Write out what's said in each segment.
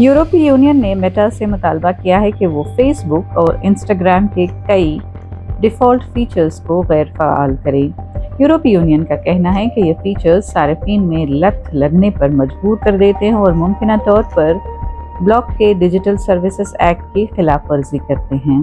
यूरोपीय यूनियन ने मेटा से मुतालबा किया है कि वो फेसबुक और इंस्टाग्राम के कई डिफ़ॉल्ट फीचर्स को गैर फ़आल करे। यूरोपीय यूनियन का कहना है कि ये फीचर्स सार्फिन में लत लगने पर मजबूर कर देते हैं और मुमकिन तौर पर ब्लॉक के डिजिटल सर्विसेज एक्ट की खिलाफ वर्जी करते हैं।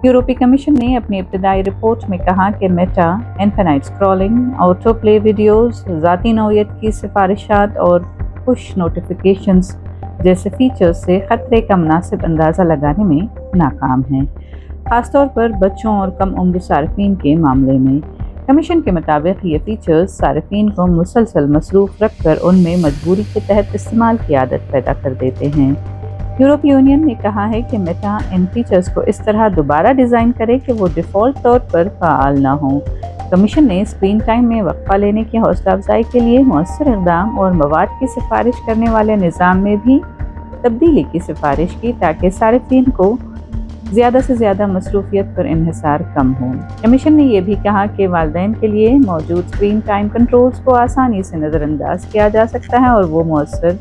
यूरोपीय कमीशन ने अपनी इब्तदाई रिपोर्ट में कहा कि Meta infinite scrolling, auto play videos, ज़ाती नौइयत की सिफारिशात और पुश नोटिफिकेशंस जैसे फीचर्स से खतरे का मुनासिब अंदाज़ा लगाने में नाकाम हैं, ख़ासतौर पर बच्चों और कम उम्र सार्फिन के मामले में। कमीशन के मुताबिक ये फीचर्स सार्फिन को मुसलसल मसरूफ़ रखकर उनमें मजबूरी के तहत इस्तेमाल की आदत पैदा कर देते हैं। यूरोपीय यूनियन ने कहा है कि मेटा इन फीचर्स को इस तरह दोबारा डिज़ाइन करे कि वो डिफ़ॉल्ट तौर पर फ़आल ना हों। कमीशन ने स्क्रीन टाइम में वक्फा लेने की हौसला अफजाई के लिए मौसर इक़दाम और मवाद की सिफारिश करने वाले निज़ाम में भी तब्दीली की सिफारिश की ताकि सार्फिन को ज़्यादा से ज़्यादा मसरूफियत पर इन्हिसार कम हो। कमीशन ने यह भी कहा कि वालिदैन के लिए मौजूद स्क्रीन टाइम कंट्रोल्स को आसानी से नज़रअंदाज किया जा सकता है और वो मौसर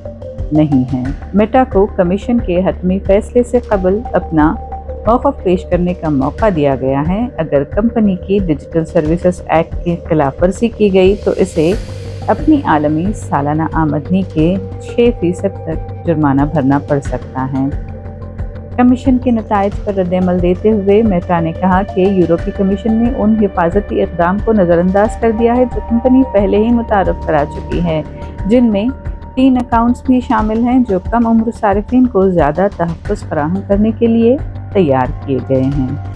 नहीं है। मेटा को कमीशन के हतमी फैसले से कबल अपना मौक़िफ़ पेश करने का मौका दिया गया है। अगर कंपनी की डिजिटल सर्विसेज एक्ट की खिलाफ वर्जी की गई तो इसे अपनी आलमी सालाना आमदनी के 6% तक जुर्माना भरना पड़ सकता है। कमीशन के नताइज पर रद्द-ए-अमल देते हुए मेटा ने कहा कि यूरोपीय कमीशन ने उन हिफाजती इक़दाम को नज़रअंदाज कर दिया है जो कंपनी पहले ही मुतारफ़ करा चुकी है, जिनमें 3 अकाउंट्स भी शामिल हैं जो कम उम्र सार्फिन को ज़्यादा तहफ़्फ़ुज़ फराहम करने के लिए तैयार किए गए हैं।